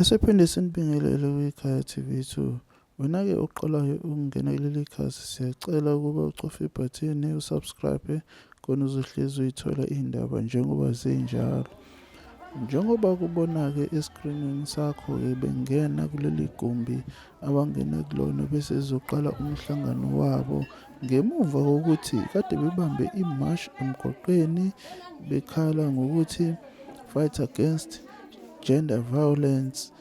Siphinde sinibingelele kwikhaya TV2. Wena-ke oqalayo ukungena kuleli khasi, siyacela ukuba ucofe ibhathini usubscribe khona uzohlezi uyithola iy'ndaba njengoba zinjalo. Njengoba kubona-ke eskrinini sakho-ke bengena kuleli gumbi abangena kulona bese sizoqala umhlangano wabo ngemuva kokuthi kade bebambe imashi emgwaqeni bekhala ngokuthi fight against gender violence,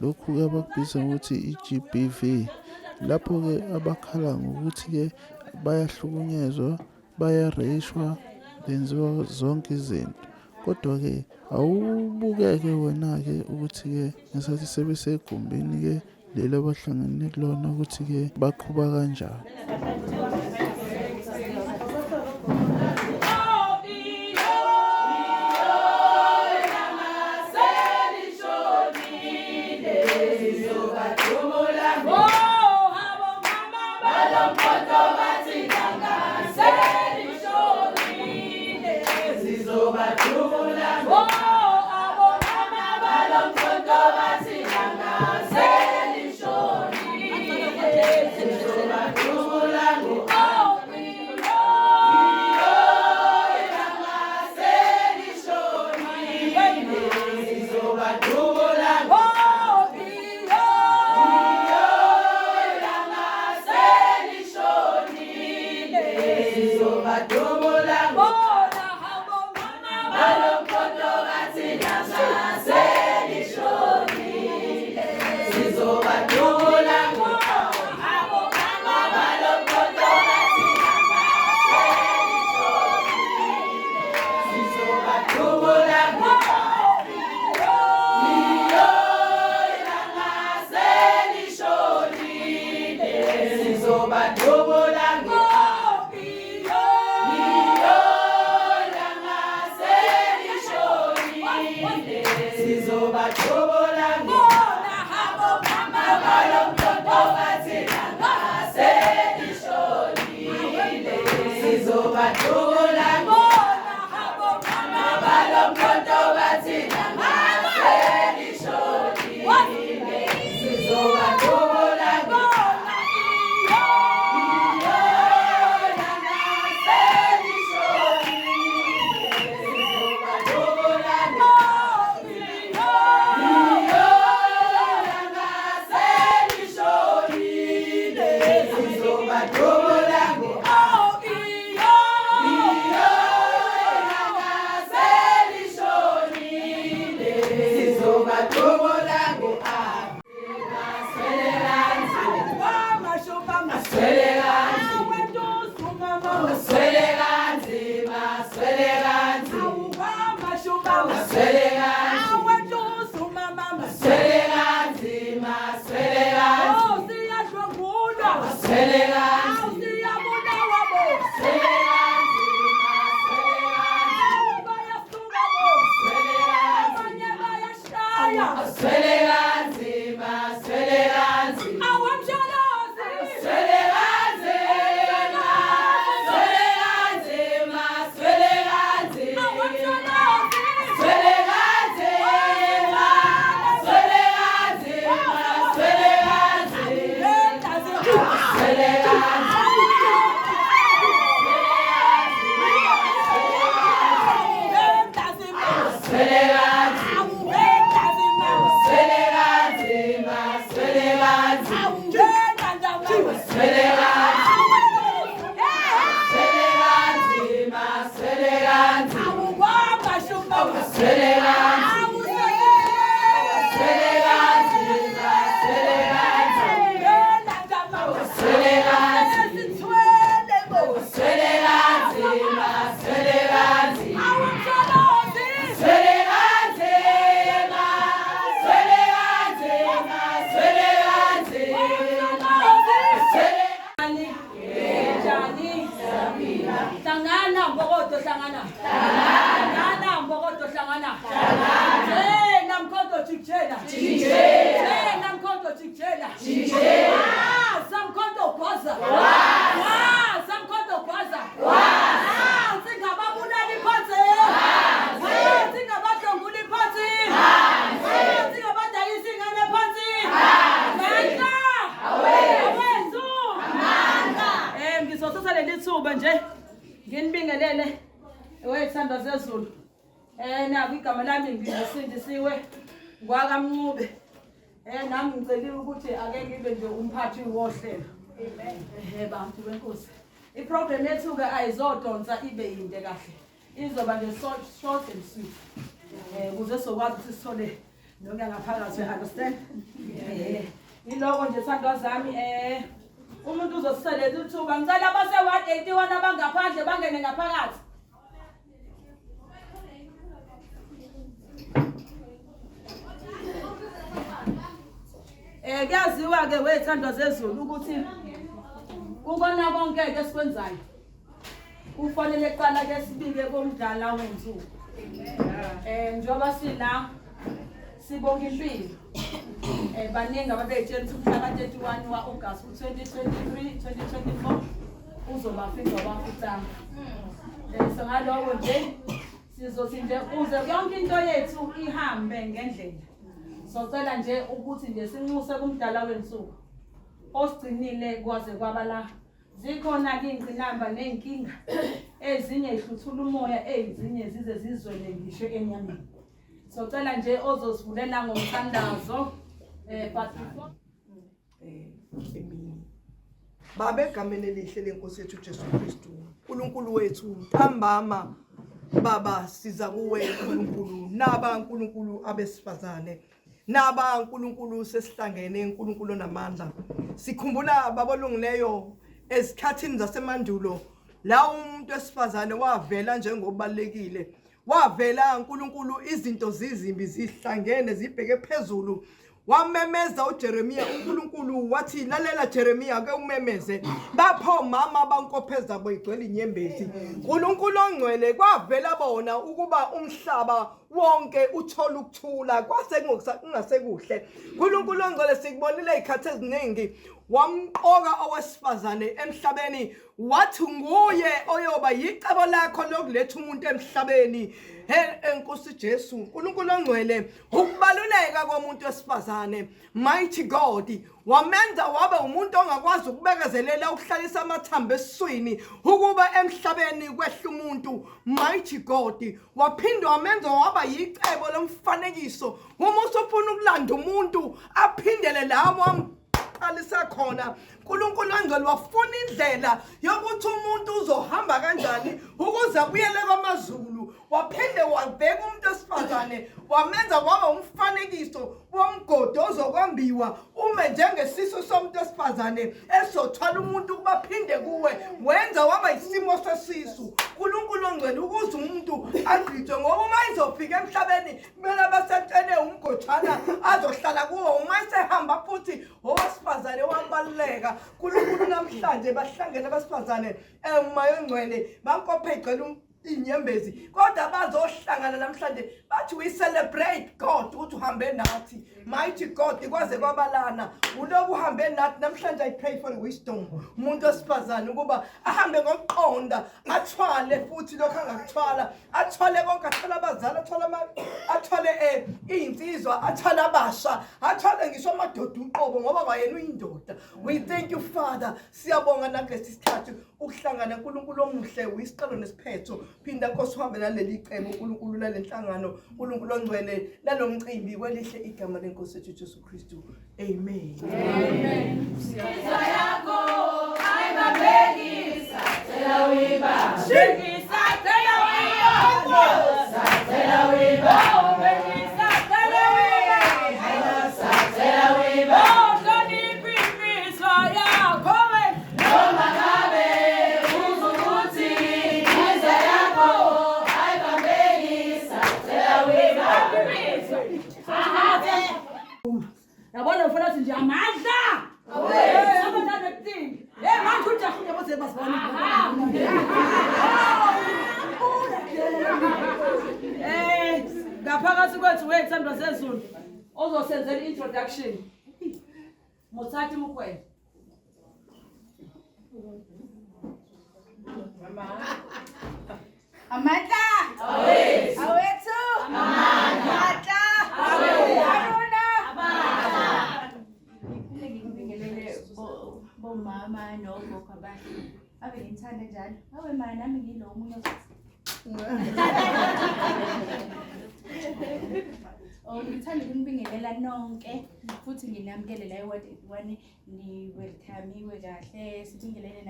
lokhu-ke abakubiza ngokuthi i-GBV. Lapho-ke abakhala ngokuthi-ke bayahlukunyezwa, bayareyishwa, benziwa zonke izinto. Kodwa-ke awubukeke wena-ke ukuthi-ke ngesathi sebesegumbini-ke leli abahlangene kulona ukuthi-ke baqhuba kanjani. wethandwa zezulu. Naku igama lami ngisindisiwe ngwakamncube. Nami ngiceliwe ukuthi ake ngibe nje umphathi wohlelo. Amen. Bantu benkosi. Iprogram yethu ke ayizodonsa ibe yinde kahle. Izoba nje short and sweet. Ukuze sokwazi ukuthi sithole nonke ngaphakathi, understand? Iloko nje thandwa zami umuntu uzosiselela ithuba. Ngicela abase 181 abangaphandle bangene ngaphakathi. Kuyaziwa ke wethandwa zezulu ukuthi ukona konke esikwenzayo kufanele kuqala ke sibike komdala wensuku. Njoba sila sibonga impilo. Baningi ababetshela ukuthi umhla ka-31 wa-August 2023-2024 uzobafika wabafutanga. So ngaloko nje sizothi nje uze yonke into yethu ihambe ngendlela. Socela nje ukuthi nje sinxuse kumdala wensuku osigcinile kwaze kwaba la. Zikhona ke ingqinamba nenkinga ezinye ihluthula umoya, ezinye zize zizwele ngisho enyameni. Socela nje ozosivulela ngomthandazo but emini. Baba egameni elihle lenkosi yethu Jesu Kristu, uNkulunkulu wethu ntambama. Baba siza kuwe uNkulunkulu, naba uNkulunkulu abesifazane, naba uNkulunkulu sesihlangene, uNkulunkulu namandla. Sikhumbula baba olungileyo esikhathini zasemandulo la umuntu wesifazane wavela njengobalekile. Wavela uNkulunkulu izinto zizimbi zihlangene zibheke phezulu. Wamemeza uJeremiya, uNkulunkulu wathi lalela Jeremiya ake umemeze. Bapho mama bankopheza boyigcwele inyembezi. uNkulunkulu ongcwele kwavela bona ukuba umhlaba wonke uthola ukuthula kwase kungasekuhle. uNkulunkulu ongcwele sikubonile izikhathi eziningi wamqoka owesifazane emhlabeni wathi nguye oyoba yicebo lakho lokuletha umuntu emhlabeni. Enkosi Jesu, uNkulunkulu ongcwele ukubaluleka komuntu wesifazane, mighty God, wamenza waba umuntu ongakwazi ukubekezelela ukuhlalisa amathambo esiswini ukuba emhlabeni kwehla umuntu, mighty God. Waphindwa wamenza waba yicebo lomfanekiso uma usufuna ukulanda umuntu aphindele lawo qalisa khona. uNkulunkulu ongcwele wafuna indlela yokuthi umuntu uzohamba kanjani ukuze abuyele kwamazulu. Waphinde wabheka umuntu wesifazane wamenza waba umfanekiso womgodi ozokwambiwa ume njengesiso somuntu wesifazane esothwala umuntu kubaphinde kuwe. Wenza waba isimo sesisu uNkulunkulu ongcwele ukuze umuntu agcitshwe, ngoba uma izofika emhlabeni kumele basentene umgojana azohlala kuwo. Uma isehamba futhi owesifazane wabaluleka. uNkulunkulu namhlanje bahlangene abesifazane emoya ongcwele bankophe igcwele inyembezi, kodwa bazohlangana namhlanje bathi we celebrate God ukuthi uhambe nathi, mighty God, ikwaze kwabalana uloku uhambe nathi namhlanje. I pray for wisdom umuntu wesifazane ukuba ahambe ngokuqonda, athwale futhi lokho angakuthwala, athwale konke, athwale abazali, athwale insizwa, athwale abasha, athwale ngisho amadoda uqobo ngoba wayena uyindoda. We thank you Father, siyabonga nakulesi sikhathi ukuhlangana. uNkulunkulu omuhle uyisiqalo nesiphetho. Phinda Nkosi uhambe naleli cebo uNkulunkulu lalenhlangano, uNkulunkulu ongcwele lalomcimbi kwelihle igama lenkosi yethu Jesu Kristu. Amen. Amen. Sizwa yakho ayibabeki sathela wiba. Shikisa thela wiba. Sathela wiba. Beki sathela wiba. Ayina sathela wiba. Hloniphi imizwa yakho noma ngabe uzukuthi izwa yakho ayibabeki sathela wiba. Yabona ufuna ukuthi nje amandla. Abantwana bekuthini. Manje ujahle boze basibona. Ngaphakathi kwethu wethandwa zezulu ozosenzela introduction. Muthathi Mukwena. Amandla. Awethu. Amandla. Bomama nogogo abahle abe ngithanda njalo awe manje nami ngilo omunye Ngithanda ukunibingelela nonke futhi nginamukele la eWard81 ni-welcome-iwe kahle. Sibingelele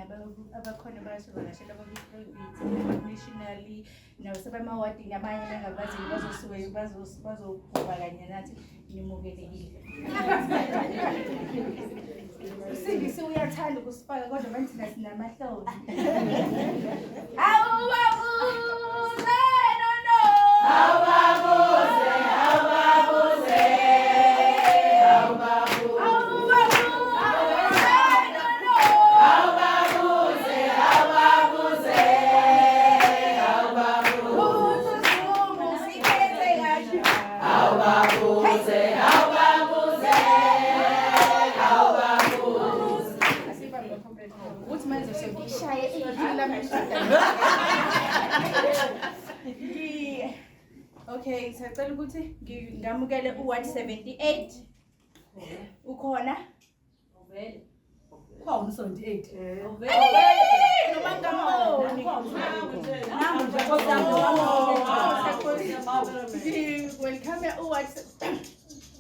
abakhona basivakashela nationally nasebemawadini abanye nangabazili bazokuba kanye nathi nimukelekile. Sindisi uyathanda ukusifaka kodwa manje thina sinamahloni. Awubabuze no. Awubabuze. Okay, sicela ukuthi ngamukele uWard 78 ukhona Vele. Khona 78. noma ngamboni welcome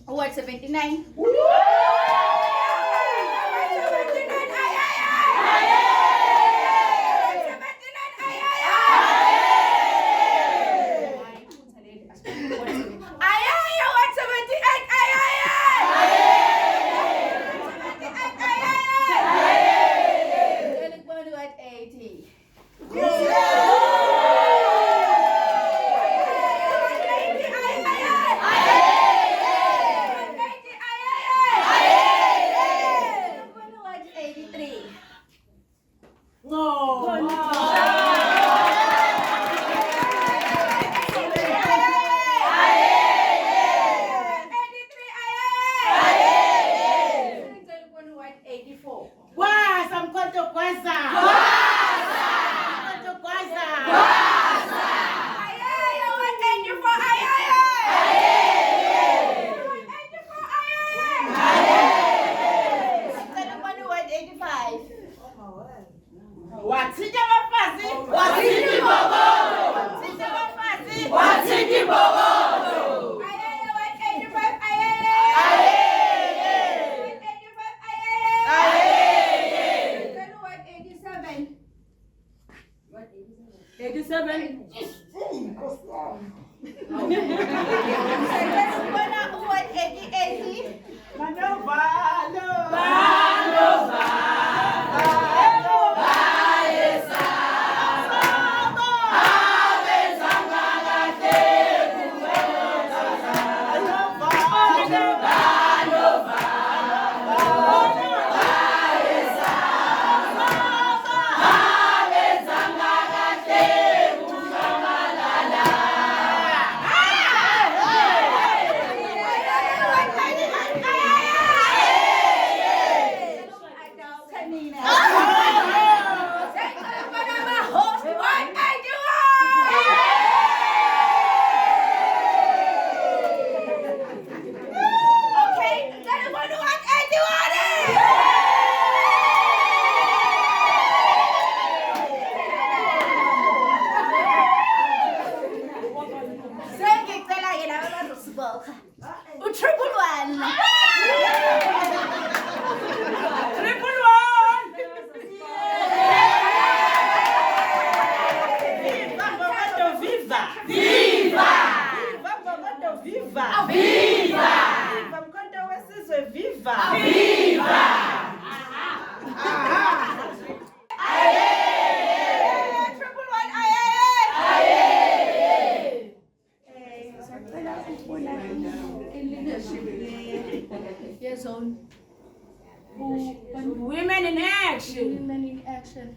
uWard 79 Women in action. Women in action.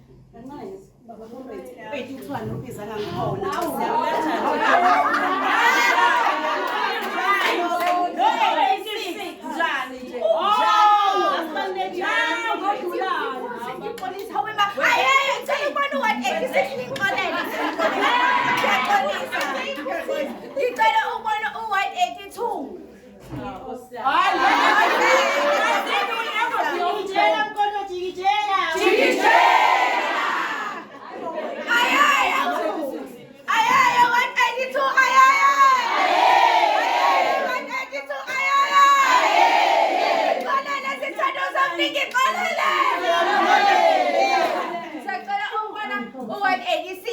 Ningixolele. Sacela ukubona u-186.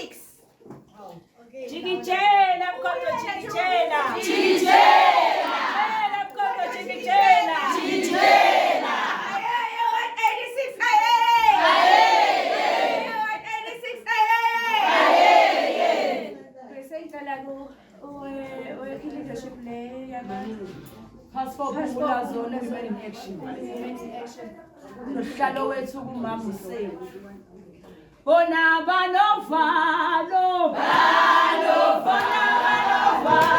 Jikijela mkhonto jikijela. Jikijela mkhonto jikijela. Jikijela. Aye, 186. Aye. 186. Aye. Besengicela leadership le yama Passport Pula Zone Women in Action. Uhlalo wethu kumama uSeyi. Bona banovalo. Bona banovalo.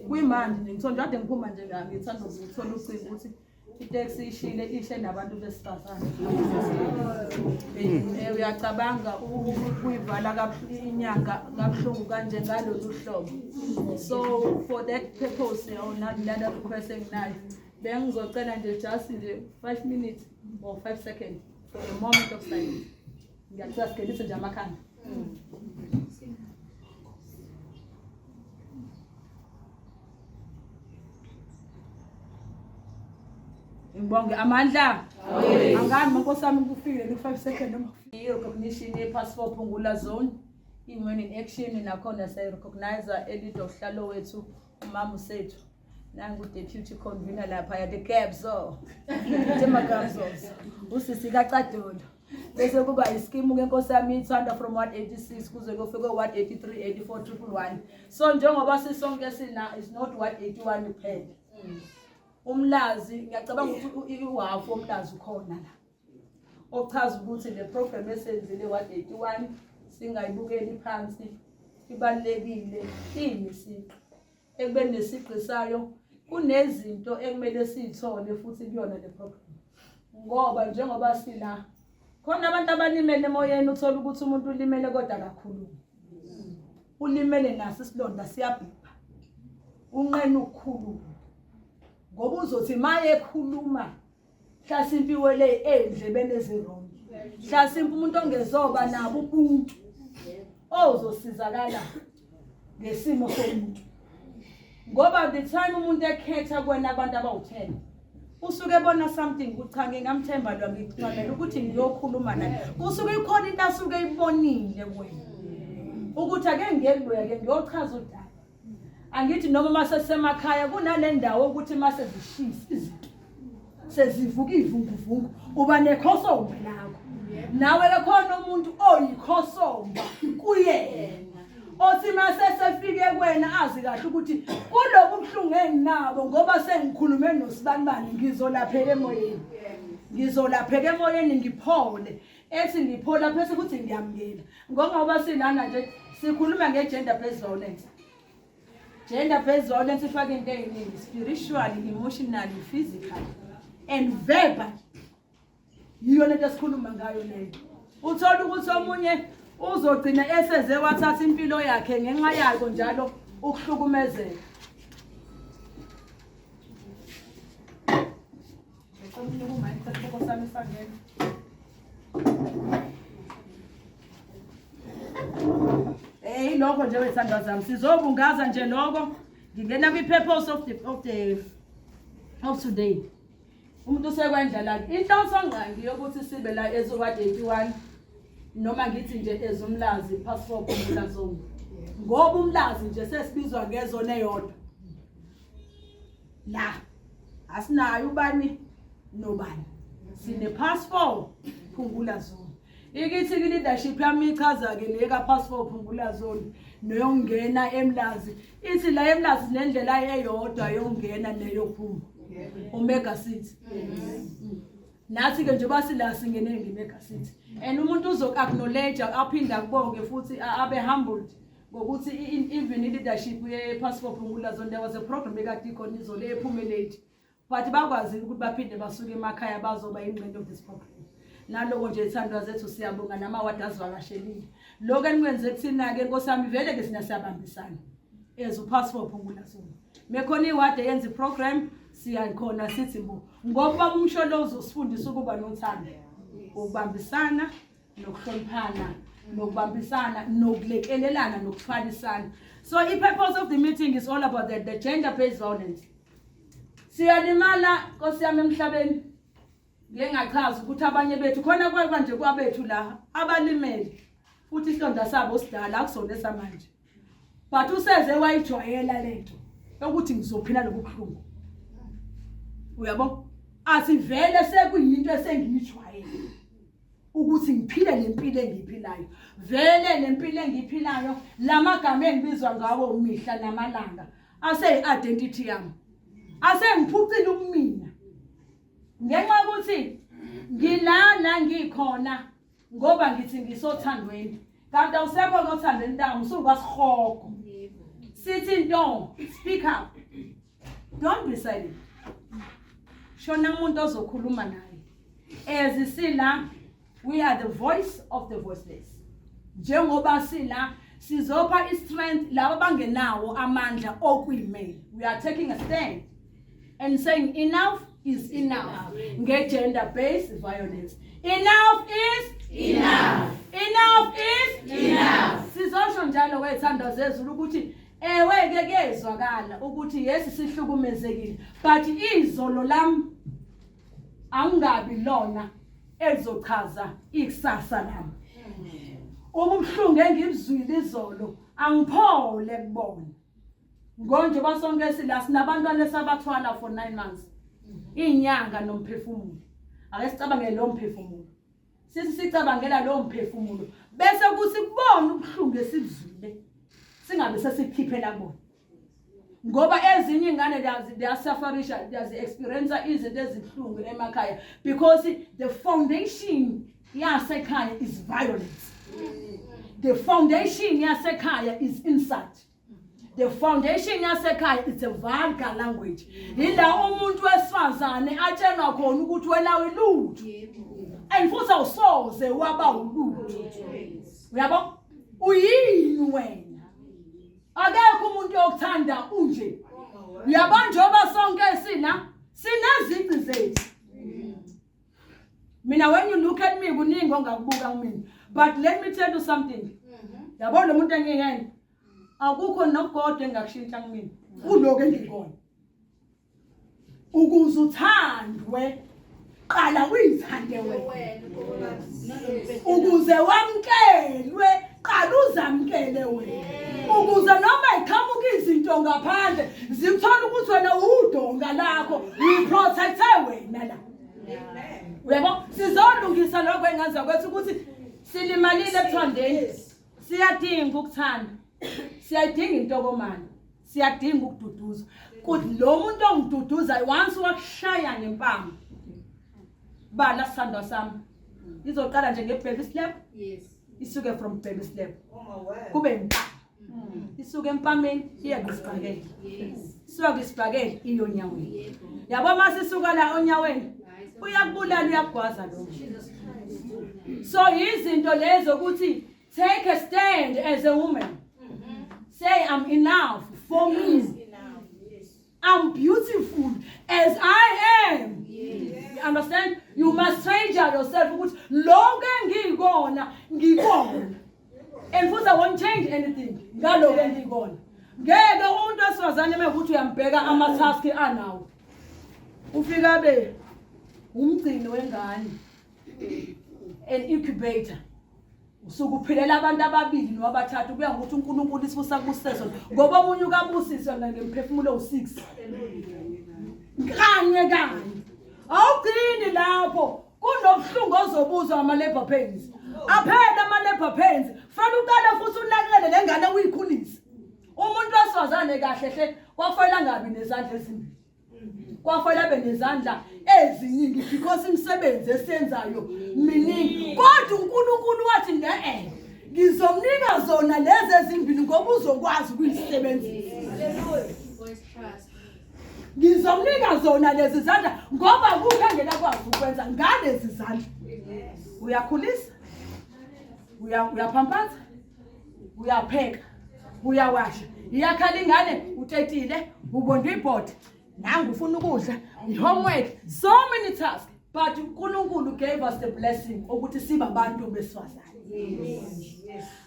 Kuyimanje ngithonje kade ngiphuma nje ngithanda ukuthola ucingo ukuthi itaxi ishile ishe nabantu besifazane. Uyacabanga ukuyivala inyanga kabuhlungu kanje ngalolu hlobo. So for that purpose nala request enginayo bengizocela nje just nje 5 minutes or 5 seconds for a moment of silence. Ngiyacela sigelise nje amakhanda. Ngibonge amandla. Angani mankosi sami ukufile le 5 seconds noma i-recognition ye-passport Phungula Zone i-Women in Action nakhona siyayirecognize elide uhlalo wethu umama uSethu nangu deputy convener lapha ya the Gabzo Tema Gabzos usisi kaCadolo bese kuba iskimu ke nkosi yami ithanda from 186 kuze kufike 183 84 111 so njengoba sisonke sina is not 181 kuphela. Umlazi ngiyacabanga ukuthi iwafu omlazi ukhona la ochaza ukuthi le program esenzile 181 singayibukeli phansi ibalekile inisiqi ekubeni nesiqi sayo kunezinto ekumele sithole futhi kuyona le program ngoba njengoba sila khona abantu abanimele emoyeni uthola ukuthi umuntu ulimele kodwa kakhulu ulimele naso isilonda siyabhipha unqena ukukhuluma ngoba uzothi maye ekhuluma mhlasimpi wele endlebeni ezirong mhlasimpi umuntu ongezoba nabo ubuntu ozosizakala ngesimo somuntu ngoba the time umuntu ekhetha kwena abantu abawu10 usuke ebona something ucha ngingamthemba lo ngicabela ukuthi ngiyokhuluma naye usuke ikhona into asuke ibonile wena ukuthi ake ngiyebuya ke ngiyochaza udaba angithi noma masesemakhaya kunale ndawo ukuthi mase zishisa izinto sezivuka ivunguvungu uba nekhosomba lakho nawe ke khona umuntu oyikhosomba kuyena othi mase sefike kwena azi kahle ukuthi kulobu buhlungu enginabo ngoba sengikhulume noSibanibani ngizolapheka emoyeni ngizolapheka emoyeni ngiphole ethi ngiphola phese ukuthi ngiyamngena ngoba silana nje sikhuluma ngegender based violence. Gender based violence ifaka into eziningi spiritually, emotionally, physically and verbal. Yiyona into esikhuluma ngayo leyo. Uthola ukuthi omunye uzogcina eseze wathatha impilo yakhe ngenxa yakho njalo ukuhlukumezeka. Ngicela uma ngicela sami sangena. ilokho nje wethandwa zami sizobungaza nje lokho ngingena kwi-purpose of today. Umuntu usekwendla la inhloso ngqangi yokuthi sibe la ezoba 21 noma ngithi nje ezomlazi passport Phumbula Zone. Ngoba umlazi nje sesibizwa ngezone eyodwa. La asinayo ubani nobani. Sine passport Phumbula Zone. Ikithi leadership yami ichaza ke leka passport Phumbula Zone noyongena emlazi. Ithi la emlazi nendlela eyodwa yongena neyophuma. Omega City. Nathi ke nje basila singene ngeMega City. And umuntu uzokacknowledge aphinda kubonge futhi abe humbled ngokuthi even leadership ye passport Phumbula Zone there was a program ekade ikhona izolo ephumelele. But bakwazi ukuthi baphinde basuke emakhaya bazoba ingxenye of this program. Naloko nje ithandwa zethu siyabonga nama-award azivakashelile. Lokho enikwenze kuthina ke Nkosi yami vele ke sina siyabambisana. Passport Phumbula Zone. Mekhona iward eyenza iprogram siyakhona sithi mbo ngoba umsholo uzosifundisa ukuba nothando. Ukubambisana nokuhloniphana nokubambisana nokulekelelana nokufanisana. So i-purpose of the meeting is all about the gender-based violence. Siyalimala Nkosi yami emhlabeni. Ngengachaza ukuthi abanye bethu khona kwanje kwabethu la abalimele futhi isilonda sabo sidala akusona esamanje. But useze wayijwayela lento ukuthi ngizophila lobuhlungu. Uyabo? Asivele sekuyinto esengiyijwayele ukuthi ngiphile lempilo engiphilayo. Vele lempilo engiphilayo lamagama engibizwa ngawo umihla namalanga ase identity yami. Ase ngiphucile umina. Ngenxa ukuthi ngilana ngikhona ngoba ngithi ngisothandweni. Kanti awusekho ngothandweni ntamu usungasihogo. Sithi into, speak up. Don't be silent. Shona umuntu ozokhuluma naye. Sila, we are the voice of the voiceless. Njengoba sila sizopha strength laba bangenawo amandla okuyimele. We are taking a stand and saying enough is enough. Gender-based violence. Enough is enough. Enough is enough. Sizosho njalo wethandwa zezulu ukuthi ewe ke kezwakala ukuthi yesi sihlukumezekile but izolo lami angabi lona ezochaza ikusasa lami. Ubumhlungu engibuzwile izolo angiphole kubona. Ngonje basonke sila sinabantwana esabathwala for 9 months. Inyanga nomphefumulo. Ake sicabange lo mphefumulo. Sithi sicabangela lo mphefumulo bese kuthi kubona ubhlungu esibuzwile. Singabe sesikhiphela bona. Ngoba ezinye ingane ziyasafarisha experience izinto ezibhlungu emakhaya because the foundation yasekhaya is violence. The foundation yasekhaya is insult. The foundation yasekhaya is a vulgar language. Ila umuntu wesifazane atshenwa khona ukuthi wena ulutho. And futhi awusoze waba ulutho. Uyabo? Uyini wena? Akekho umuntu okuthanda unje. Uyabo njoba sonke sinazici zethu. Mina when you look at me kuningi ongakubuka kimi. But let me tell you something. Yabo lo muntu engiyena akukho nogodo engakushintsha kimi. Kuloko engikona. Ukuze uthandwe qala uyithande wena. Ukuze wamkelwe qala uzamkele wena. Ukuze noma iqhamuka izinto ngaphandle zikuthola ukuthi wena udonga lakho uyiprotecte wena la. Uyabo sizolungisa lokho engaza kwethu ukuthi silimalile ebuthandeni. Siyadinga ukuthanda. Siyadinga intokomane. Siyadinga ukududuza. Kuthi lo muntu ongiduduza once wakushaya ngempama. Bala sandwa sami. Izoqala nje ngebaby step. Yes. Isuke from baby step. Kube impama. Isuke empameni iya kusibhakela. Isuka kusibhakela iyonyaweni. Yabo mase isuka la onyaweni. Uyakubulala uyagwaza lo. So izinto lezo ukuthi take a stand as a woman. Say I'm enough for me. I'm beautiful as I am. You understand? You must treasure yourself. Lonke ngikona ngikona. and futhi I won't change anything ngaloko engikona. Ngeke umuntu wesifazane mekuthi uyambheka ama-task anawo ufika be umgcini wengane an incubator usuku uphilela abantu ababili noma abathathu kuya ngokuthi uNkulunkulu isibusa kuseso ngoba omunye ukabusiswa ngemphefumulo u6 kanye awugcini lapho kunobuhlungu ozobuzwa ama-labor pains aphela ama-labor pains fanele uqale futhi unakekele lengane uyikhulise umuntu wesifazane kahle hle kwafanele ngabi nezandla ezimbili kwafanele abe nezandla eziningi because imisebenzi esiyenzayo miningi kodwa uNkulunkulu wathi ngizomnika zona lezi ezimbili ngoba uzokwazi ukuyisebenzisa. Ngizomnika zona lezi zandla ngoba kukhangela kwazi ukwenza ngalezi zandla. Uyakhulisa, uyaphampatha, uyapheka, uyawasha, iyakhala ingane utetile, ubonda ibhodi, nangu ufuna ukudla, homework, so many tasks. But uNkulunkulu gave us the blessing ukuthi sibe abantu besifazane.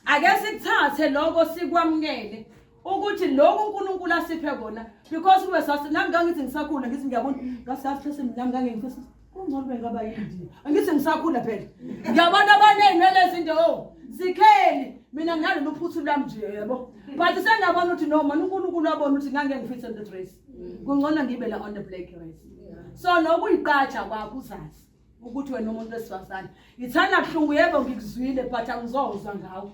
Ake sikuthathe lokho sikwamukele ukuthi lokho uNkulunkulu asiphe kona because kube sasi nami ngangithi ngisakhula ngithi ngiyabona ngasathi nami ngangengifisa kungcono ngaba yini angithi ngisakhula phela ngiyabona abanye inwele izinto zikheli mina nginalo luphuthu lami nje yebo but sengiyabona ukuthi no man uNkulunkulu wabona ukuthi ngangengifisa the race kungcono ngibe la on the black race so nokuyiqatsha kwakho uzazi ukuthi wena umuntu wesifazane ithana buhlungu yebo ngikuzwile but angizozwa ngawo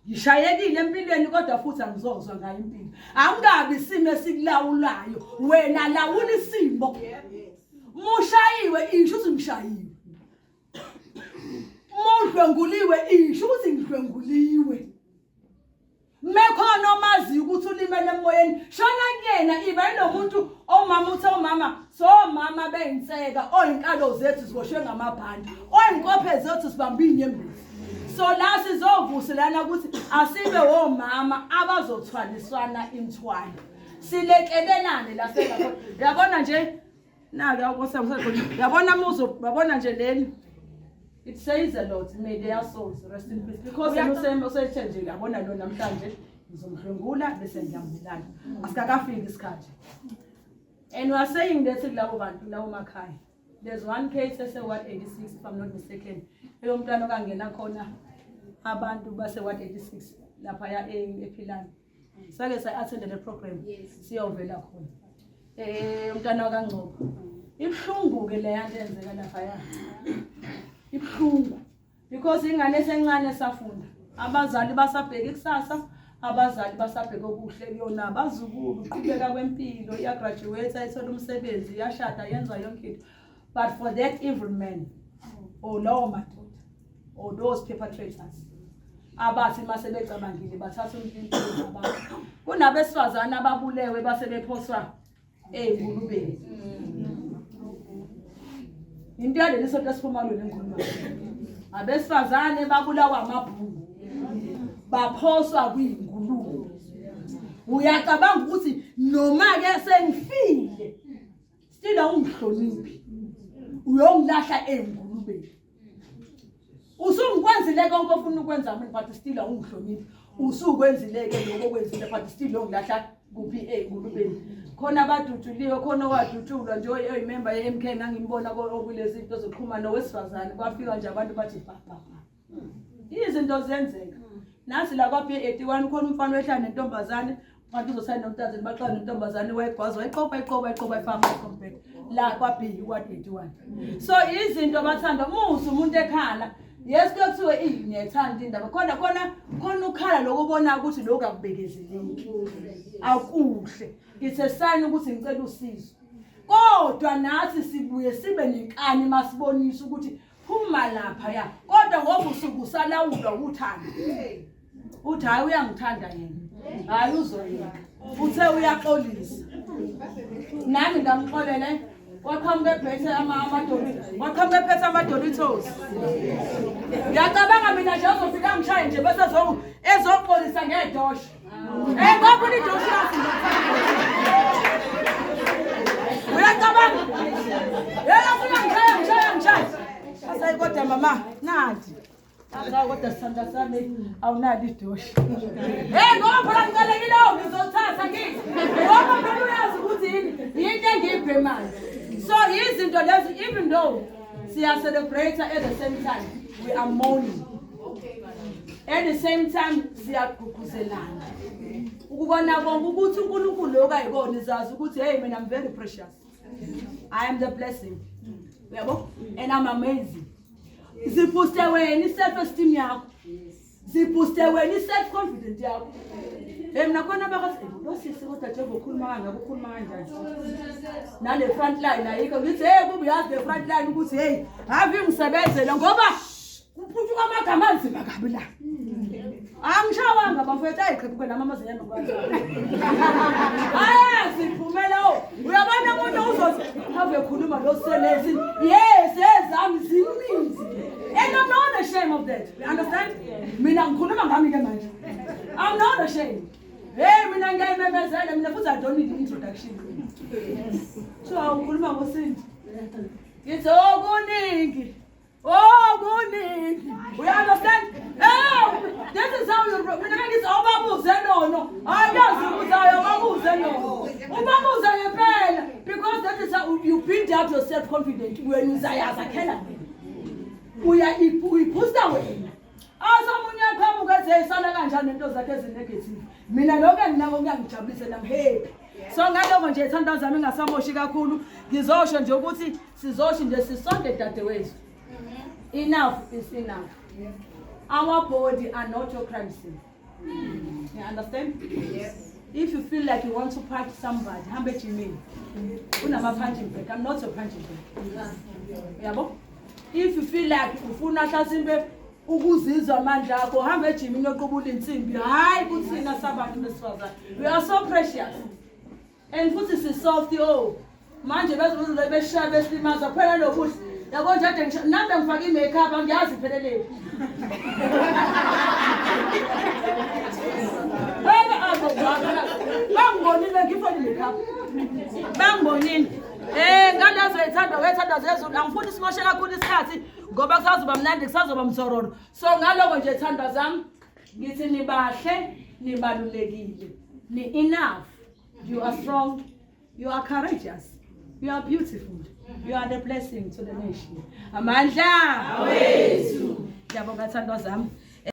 ngishayekile empilweni kodwa futhi angizozwa ngayo impilo angabi isimo esikulawulayo wena lawula isimo mushayiwe isho ukuthi ngishayiwe mudlwenguliwe isho ukuthi ngidlwenguliwe mekhona omazi ukuthi ulimele emoyeni shona kuyena iba yilomuntu omama uthi omama so mama beyinseka oyinkalo zethu ziboshwe ngamabhandi oyinkophe zethu sibambe inyembezi so la sizovuselana ukuthi asibe omama abazothwaliswana imthwalo silekelelane la sengakho yabona nje nake awukosamsakho yabona muzo babona nje leni it says a lot may their souls rest in peace because usethe yabona lo namhlanje ngizomhlungula bese ngiyambulala asikakafiki isikhathi and we are saying that kulabo bantu lawo makhaya there's one case ese ward 86 if I'm not mistaken eyomntwana okangena khona abantu base ward 86 lapha ya ephilani sake sa attend the program siyovela khona umntwana okaNgcobo ibhlungu ke le yanto enzeka lapha ya ibhlungu because ingane esencane safunda abazali basabheka ikusasa abazali basabheka okuhle kuyona abazukulu uqhubeka kwempilo iya graduate ayithola umsebenzi iyashada yenza yonke into but for that evil man or law madoda or those perpetrators abathi mase becabangile bathatha impilo zabantu kunabesifazane ababulewe base bephoswa engulubeni into yale sonto siphuma lo lenkulumo abesifazane babulawa amabhulu baphoswa kwingulube uyacabanga ukuthi noma ke sengifile still awungihloniphi uyongilahla engulubeni usungikwenzile konke ofuna ukwenza mina but still awungihloniphi usukwenzile ke lokho kwenzile but still ongilahla kuphi engulubeni khona abadutshuliwe khona owadutshulwa nje oyimember yeMK ngangimbona okulezi zinto zokuxhumana wesifazane kwafika nje abantu bathi baba izinto zenzeka nasi la kwapi 81 khona umfana wehlala nentombazane abantu uzosayina nomntazana baxana nentombazane wayegwaza wayiqopa ifama compete la kwapi ward 81 so izinto bathanda musu umuntu ekhala yes kuthiwe ngiyethanda indaba khona ukhala lokubona ukuthi lokho akubekezeleki akuhle it's a sign ukuthi ngicela usizo kodwa nathi sibuye sibe nenkani masibonisa ukuthi phuma lapha ya kodwa ngoba usuku salawulwa uthanda uthi hayi uyangithanda yena hayi uzoyeka uthe uyaxolisa nami ngamxolele wakhamba ephethe ama-Doritos ngiyacabanga mina nje uzofika ngishaye nje bese ezoxolisa ngedosha ngoba idosha yazi uyacabanga afika ngishaye asayi kodwa mama nathi Kodwa sithanda sami awunalo idoshi. Hey ngoba phela ngiqalekileyo ngizothatha ngithi. Ngoba phela uyazi ukuthi yini engiphe manje. So izinto lezi even though siya celebrate at the same time we are mourning. At the same time siyagqugquzelana. Ukubona konke ukuthi uNkulunkulu lo kayibona izazi ukuthi hey mina I'm very precious. I am the blessing. Yabo? And I'm amazing. Zibooste wena self-esteem yakho. Zibooste wena self-confidence yakho. Mina khona bakathi bosisi kodwa nje ukukhuluma kangaka ukukhuluma kanjani. Nale front line ayikho ngithi hey kuba uyazi the front line ukuthi hey have ngisebenzele ngoba kuphuthuma amagama anzima kabi la. Angishawanga bafethu ayiqhubeke namamazi yena ngokwazi. Siphumela uyabona umuntu uzothi have khuluma lo selezi yes ezami zimizi. And I'm not ashamed of that. You understand? Mina ngikhuluma ngami ke manje. I'm not ashamed. Hey mina ngiyayimemezela mina futhi I don't need introduction. So ngikhuluma ngosindi. It's okuningi. We understand? Oh, this is how you mina ngithi awubabuze nono. Ayazi ukuthi awubabuze nono. Ubabuze ngempela because that is how you build up your self confidence when uzayaza khela. Uyiphusta wena. Asamunye aqhamuka ethi esala kanjani into zakhe ezinegative. Mina lokho enginako kuyangijabulisa nami happy. So ngaloko nje ithandwa zami ngasamoshi kakhulu ngizosho nje ukuthi sizosho nje sisonke dadewethu. Enough is enough. Our body are not your crime scene. You understand? Yes. If you feel like you want to punch somebody, hambe chimini. Unama punching bag. I'm not your punching bag. Yabo? If you feel like ufuna hlasimbe ukuzizwa amandla akho hambe ejimini yoqubula insimbi hayi kuthina sabantu besifazana we are so precious and futhi si soft manje bezozwe beshaya beslimaza phela lokuthi yabo nje ade nambe ngifaka i-makeup angiyazi phelele bangibonile ngifake i-makeup bangibonile ngalazo ethanda zezulu angifuni simoshe kakhulu isikhathi ngoba kusazoba mnandi kusazoba mzororo so ngaloko nje ethanda zami ngithi nibahle nibalulekile ni enough you are strong you are courageous you are beautiful you are the blessing to the nation amandla awethu yabo bathandwa zami